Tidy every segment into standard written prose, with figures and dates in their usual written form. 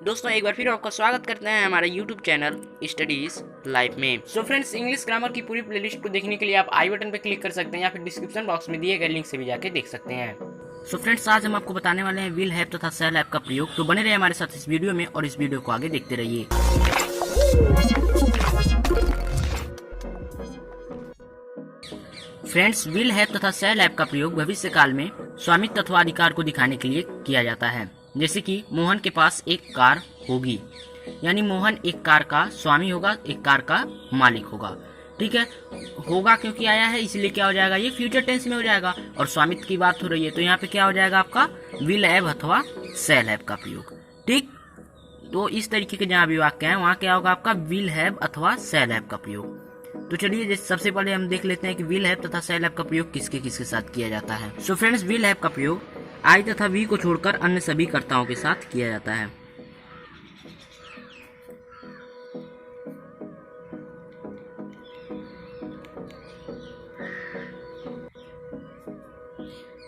दोस्तों एक बार फिर आपका स्वागत करते हैं हमारे YouTube चैनल स्टडीज लाइफ में। सो फ्रेंड्स, इंग्लिश ग्रामर की पूरी प्लेलिस्ट को देखने के लिए आप आई बटन पर क्लिक कर सकते हैं या फिर डिस्क्रिप्शन बॉक्स में दिए गए लिंक से भी जाके देख सकते हैं। सो फ्रेंड्स, आज हम आपको बताने वाले हैं विल हैव तथा शैल हैव का प्रयोग। तो बने रहे हमारे साथ इस वीडियो में और इस वीडियो को आगे देखते रहिए। फ्रेंड्स, विल हैव तथा शैल हैव का प्रयोग भविष्य काल में स्वामित्व अथवा अधिकार को दिखाने के लिए किया जाता है। जैसे कि मोहन के पास एक कार होगी, यानी मोहन एक कार का स्वामी होगा, एक कार का मालिक होगा। ठीक है, होगा क्योंकि आया है इसलिए क्या हो जाएगा, ये फ्यूचर टेंस में हो जाएगा और स्वामित्व की बात हो रही है तो यहाँ पे क्या हो जाएगा आपका विल हैव अथवा शैल हैव का प्रयोग। ठीक, तो इस तरीके के जहाँ भी वाक्य है वहाँ क्या होगा आपका विल हैव अथवा शैल हैव का प्रयोग। तो चलिए सबसे पहले हम देख लेते हैं कि विल हैव तथा शैल हैव का प्रयोग किसके किसके साथ किया जाता है। सो फ्रेंड्स, विल हैव का प्रयोग आई तथा वी को छोड़कर अन्य सभी कर्ताओं के साथ किया जाता है।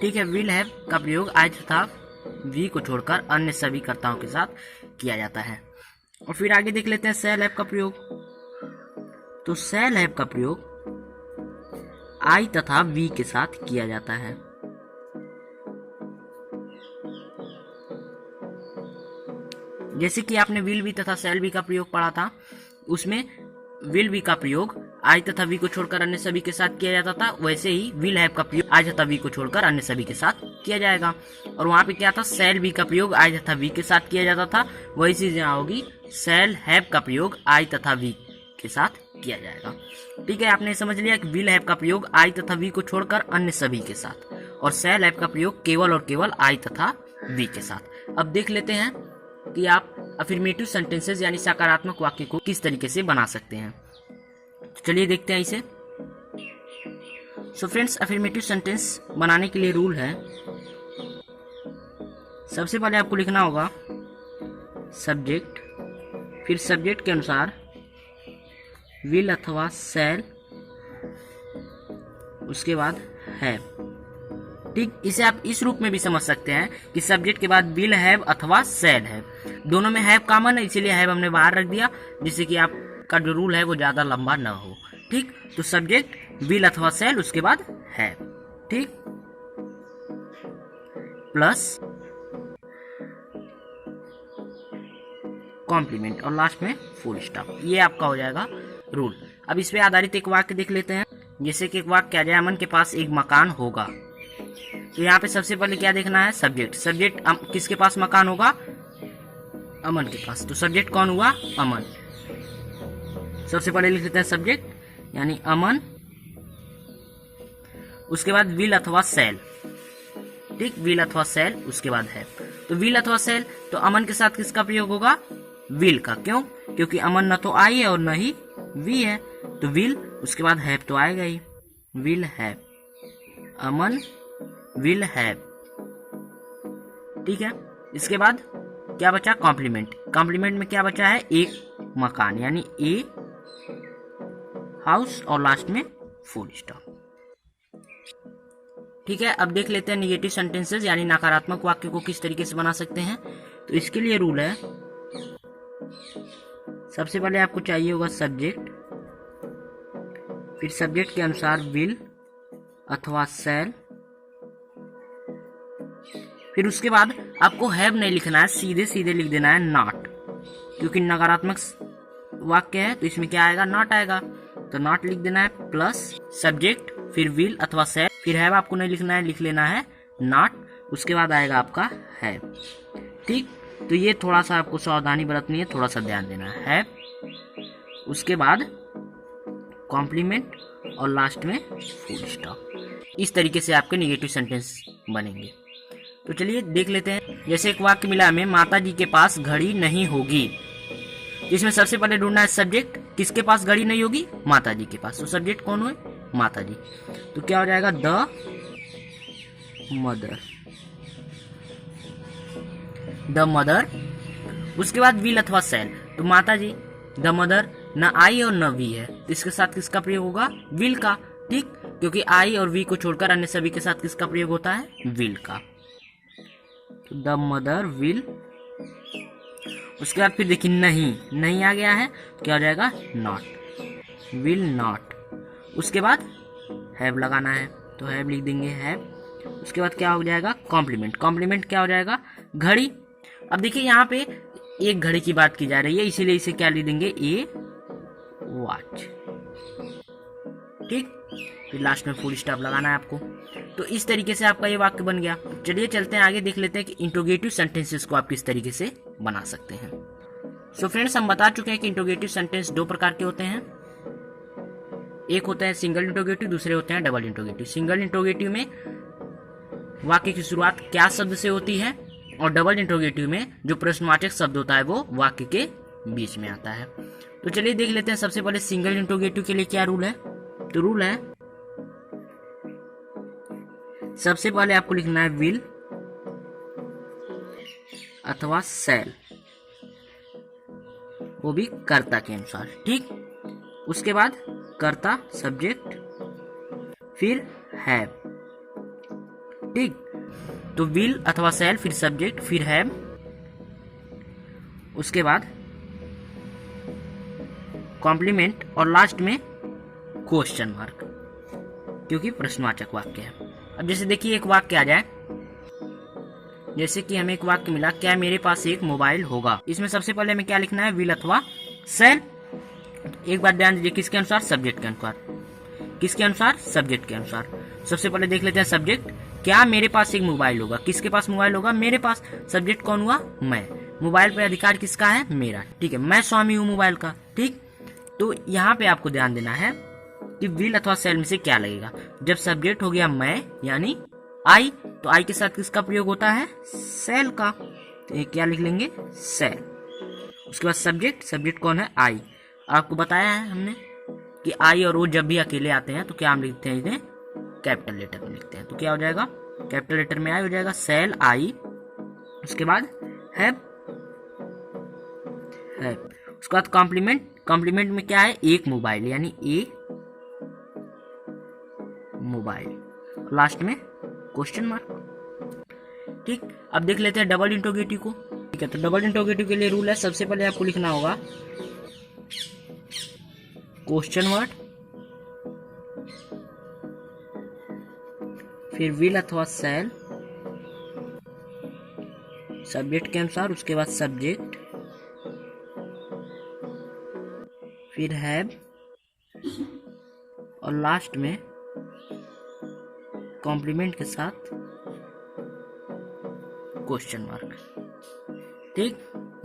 ठीक है, विल हैव का प्रयोग आई तथा वी को छोड़कर अन्य सभी कर्ताओं के साथ किया जाता है। और फिर आगे देख लेते हैं शैल हैव का प्रयोग। तो शैल हैव का प्रयोग आई तथा वी के साथ किया जाता है। जैसे कि आपने विल बी तथा शैल बी का प्रयोग पढ़ा था, उसमें विल बी का प्रयोग आई तथा वी को छोड़कर अन्य सभी के साथ किया जाता था, वैसे ही विल हैव का प्रयोग आई तथा वी को छोड़कर अन्य सभी के साथ किया जाएगा। और वहां पे क्या था, शैल बी का प्रयोग आई तथा वी के साथ किया जाता था, वही चीज यहाँ होगी, शैल हैव का प्रयोग आई तथा वी के साथ किया जाएगा। ठीक है, आपने समझ लिया कि विल हैव का प्रयोग आई तथा वी को छोड़कर अन्य सभी के साथ और शैल हैव का प्रयोग केवल और केवल आई तथा वी के साथ। अब देख लेते हैं कि आप अफर्मेटिव सेंटेंसेस यानी सकारात्मक वाक्य को किस तरीके से बना सकते हैं। तो चलिए देखते हैं इसे। सो फ्रेंड्स, अफर्मेटिव सेंटेंस बनाने के लिए रूल है, सबसे पहले आपको लिखना होगा सब्जेक्ट, फिर सब्जेक्ट के अनुसार विल अथवा शैल, उसके बाद हैव। ठीक, इसे आप इस रूप में भी समझ सकते हैं कि सब्जेक्ट के बाद विल हैव अथवा शैल हैव, दोनों में हैव कॉमन है इसीलिए हैव हमने बाहर रख दिया, जिससे कि आपका जो रूल है वो ज्यादा लंबा ना हो। ठीक, तो सब्जेक्ट विल अथवा शैल, उसके बाद हैव। ठीक, प्लस कॉम्प्लीमेंट और लास्ट में फुल स्टॉप, ये आपका हो जाएगा रूल। अब इस पे आधारित एक वाक्य देख लेते हैं। जैसे कि एक वाक्य आ जाए, अमन के पास एक मकान होगा। तो यहाँ पे सबसे पहले क्या देखना है, सब्जेक्ट। सब्जेक्ट किसके पास मकान होगा, अमन के पास, तो सब्जेक्ट कौन हुआ, अमन। सबसे पहले लिख लेते हैं सब्जेक्ट यानी अमन, उसके बाद विल अथवा शैल। ठीक, विल अथवा शैल, उसके बाद है। तो विल अथवा शैल, तो अमन के साथ किसका प्रयोग होगा, विल का। क्यों, क्योंकि अमन न तो आई है और न ही वी है, तो विल, उसके बाद हैव तो आएगा ही, will have, Aman will have. ठीक है, इसके बाद क्या बचा, कॉम्प्लीमेंट। कॉम्प्लीमेंट में क्या बचा है, एक मकान यानी ए हाउस और लास्ट में फुल स्टॉप। ठीक है, अब देख लेते हैं नेगेटिव सेंटेंसेस यानी नकारात्मक वाक्य को किस तरीके से बना सकते हैं। तो इसके लिए रूल है, सबसे पहले आपको चाहिए होगा सब्जेक्ट, फिर सब्जेक्ट के अनुसार विल अथवा शैल, फिर उसके बाद आपको हैव नहीं लिखना है, सीधे सीधे लिख देना है नॉट, क्योंकि नकारात्मक वाक्य है तो इसमें क्या आएगा, नॉट आएगा, तो नॉट लिख देना है। प्लस सब्जेक्ट, फिर विल अथवा शैल, फिर हैव आपको नहीं लिखना है, लिख लेना है नॉट, उसके बाद आएगा आपका हैव। ठीक, तो ये थोड़ा सा आपको सावधानी बरतनी है, थोड़ा सा ध्यान देना है। हैव, उसके बाद कॉम्प्लीमेंट और लास्ट में फुल स्टॉप। इस तरीके से आपके नेगेटिव सेंटेंस बनेंगे। तो चलिए देख लेते हैं। जैसे एक वाक्य मिला हमें, माता जी के पास घड़ी नहीं होगी। इसमें सबसे पहले ढूंढना है सब्जेक्ट, किसके पास घड़ी नहीं होगी, माता जी के पास। तो सब्जेक्ट कौन हुए, माता जी, तो क्या हो जाएगा, द मदर, द मदर। उसके बाद विल अथवा शैल, तो माता जी, द मदर, न आई और न वी है, तो इसके साथ किसका प्रयोग होगा, विल का। ठीक, क्योंकि आई और वी को छोड़कर अन्य सभी के साथ किसका प्रयोग होता है, विल का। द मदर विल उसके बाद फिर देखिए नहीं आ गया है, क्या हो जाएगा नॉट, विल नॉट। उसके बाद हैव लगाना है तो हैव लिख देंगे हैव। उसके बाद क्या हो जाएगा कॉम्प्लीमेंट, कॉम्प्लीमेंट क्या हो जाएगा घड़ी। अब देखिए यहाँ पे एक घड़ी की बात की जा रही है, इसीलिए इसे क्या लिख देंगे ए वॉच। ठीक, फिर लास्ट में फुल स्टॉप लगाना है आपको। तो इस तरीके से आपका ये वाक्य बन गया। चलिए चलते हैं आगे, देख लेते हैं कि इंट्रोगेटिव सेंटेंसेस को आप किस तरीके से बना सकते हैं। सो फ्रेंड्स, हम बता चुके हैं कि इंट्रोगेटिव सेंटेंस दो प्रकार के होते हैं। एक होता है सिंगल इंट्रोगेटिव, दूसरे होते हैं डबल इंट्रोगेटिव। सिंगल इंट्रोगेटिव में वाक्य की शुरुआत क्या शब्द से होती है, और डबल इंट्रोगेटिव में जो प्रश्नवाचक शब्द होता है वो वाक्य के बीच में आता है। तो चलिए देख लेते हैं सबसे पहले सिंगल इंट्रोगेटिव के लिए क्या रूल है। तो रूल है, सबसे पहले आपको लिखना है विल अथवा शैल, वो भी कर्ता के अनुसार। ठीक, उसके बाद कर्ता सब्जेक्ट फिर हैव। ठीक, तो विल अथवा शैल फिर सब्जेक्ट फिर हैव। उसके बाद कॉम्प्लीमेंट और लास्ट में क्वेश्चन मार्क, क्योंकि प्रश्नवाचक वाक्य है। अब जैसे देखिए एक वाक्य आ जाए, जैसे कि हमें एक वाक्य मिला, क्या मेरे पास एक मोबाइल होगा। इसमें सबसे पहले हमें क्या लिखना है विल अथवा शैल। एक बात ध्यान दीजिए, किसके अनुसार, सब्जेक्ट के अनुसार। किसके अनुसार, सब्जेक्ट के अनुसार। सबसे पहले देख लेते हैं सब्जेक्ट, क्या मेरे पास एक मोबाइल होगा। किसके पास मोबाइल होगा, मेरे पास। सब्जेक्ट कौन हुआ, मैं। मोबाइल पर अधिकार किसका है, मेरा। ठीक है, मैं स्वामी हूँ मोबाइल का। ठीक, तो यहाँ पे आपको ध्यान देना है कि विल अथवा शैल में से क्या लगेगा। जब सब्जेक्ट हो गया मैं यानी आई, तो आई के साथ किसका प्रयोग होता है, शैल का। तो ये क्या लिख लेंगे, शैल। उसके बाद सब्जेक्ट, सब्जेक्ट कौन है, आई। आपको बताया है हमने कि आई और ओ जब भी अकेले आते हैं तो क्या हम लिखते हैं, इन्हें कैपिटल लेटर में लिखते हैं। तो क्या हो जाएगा, कैपिटल लेटर में आई हो जाएगा, शैल आई। उसके बाद हैव। उसके बाद कॉम्प्लीमेंट, कॉम्प्लीमेंट में क्या है, एक मोबाइल यानी ए मोबाइल। लास्ट में क्वेश्चन मार्क। ठीक, अब देख लेते हैं डबल इंट्रोगेटिव को। ठीक है, तो डबल इंट्रोगेटिव के लिए रूल है, सबसे पहले आपको लिखना होगा क्वेश्चन वर्ड फिर विल अथवा शैल सब्जेक्ट के अनुसार। उसके बाद सब्जेक्ट फिर हैव और लास्ट में कॉम्प्लीमेंट के साथ क्वेश्चन मार्क। ठीक,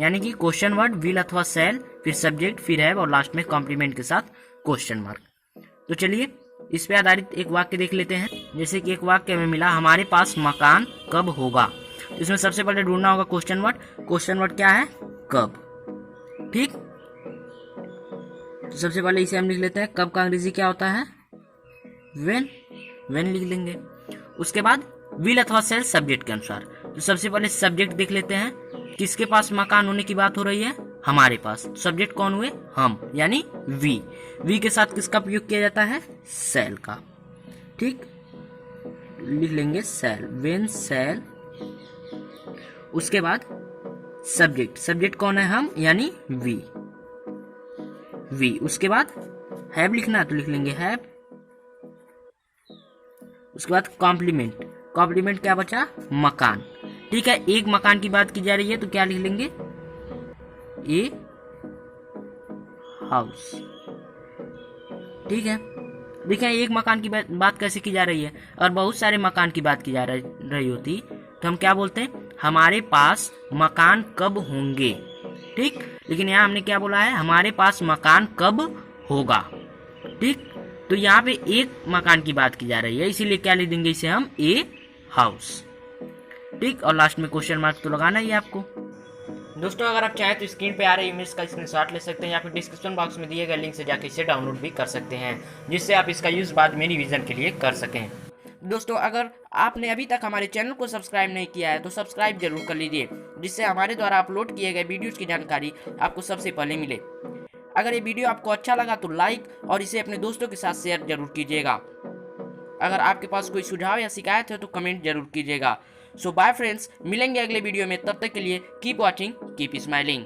यानी कि क्वेश्चन वर्ड विल अथवा शैल फिर सब्जेक्ट फिर हैव और लास्ट में कॉम्प्लीमेंट के साथ क्वेश्चन मार्क। तो चलिए इस पे आधारित एक वाक्य देख लेते हैं। जैसे कि एक वाक्य में मिला, हमारे पास मकान कब होगा। तो इसमें सबसे पहले ढूंढना होगा क्वेश्चन वर्ड। क्वेश्चन वर्ड क्या है, कब। ठीक, तो सबसे पहले इसे हम लिख लेते हैं, कब का अंग्रेजी क्या होता है, व्हेन। व्हेन लिख लेंगे। उसके बाद विल अथवा शैल सब्जेक्ट के अनुसार। तो सबसे पहले सब्जेक्ट देख लेते हैं, किसके पास मकान होने की बात हो रही है, हमारे पास। सब्जेक्ट कौन हुए, हम यानी वी। वी के साथ किसका प्रयोग किया जाता है, शैल का। ठीक, लिख लेंगे शैल, व्हेन शैल। उसके बाद सब्जेक्ट, सब्जेक्ट कौन है, हम यानी वी। वी। उसके बाद हैव लिखना है तो लिख लेंगे हैव। उसके बाद कॉम्प्लीमेंट, कॉम्प्लीमेंट क्या बचा, मकान। ठीक है, एक मकान की बात की जा रही है तो क्या लिख लेंगे, ए हाउस। ठीक है, देखिए एक मकान की बात कैसे की जा रही है, और बहुत सारे मकान की बात की जा रही होती तो हम क्या बोलते हैं, हमारे पास मकान कब होंगे। ठीक, लेकिन यहाँ हमने क्या बोला है, हमारे पास मकान कब होगा। ठीक, तो यहाँ पे एक मकान की बात की जा रही है, इसीलिए क्या लिख देंगे इसे हम, ए हाउस। ठीक, और लास्ट में क्वेश्चन मार्क तो लगाना ही है आपको। दोस्तों अगर आप चाहें तो स्क्रीन पे आ रही इमेज का स्क्रीनशॉट ले सकते हैं, या फिर डिस्क्रिप्शन बॉक्स में दिए गए लिंक से जाकर इसे डाउनलोड भी कर सकते हैं, जिससे आप इसका यूज बाद में रिवीजन के लिए कर सकें। दोस्तों अगर आपने अभी तक हमारे चैनल को सब्सक्राइब नहीं किया है तो सब्सक्राइब जरूर कर लीजिए, जिससे हमारे द्वारा अपलोड किए गए वीडियोज़ की जानकारी आपको सबसे पहले मिले। अगर ये वीडियो आपको अच्छा लगा तो लाइक और इसे अपने दोस्तों के साथ शेयर जरूर कीजिएगा। अगर आपके पास कोई सुझाव या शिकायत है तो कमेंट जरूर कीजिएगा। सो बाय फ्रेंड्स, मिलेंगे अगले वीडियो में, तब तक के लिए कीप वॉचिंग, कीप स्माइलिंग।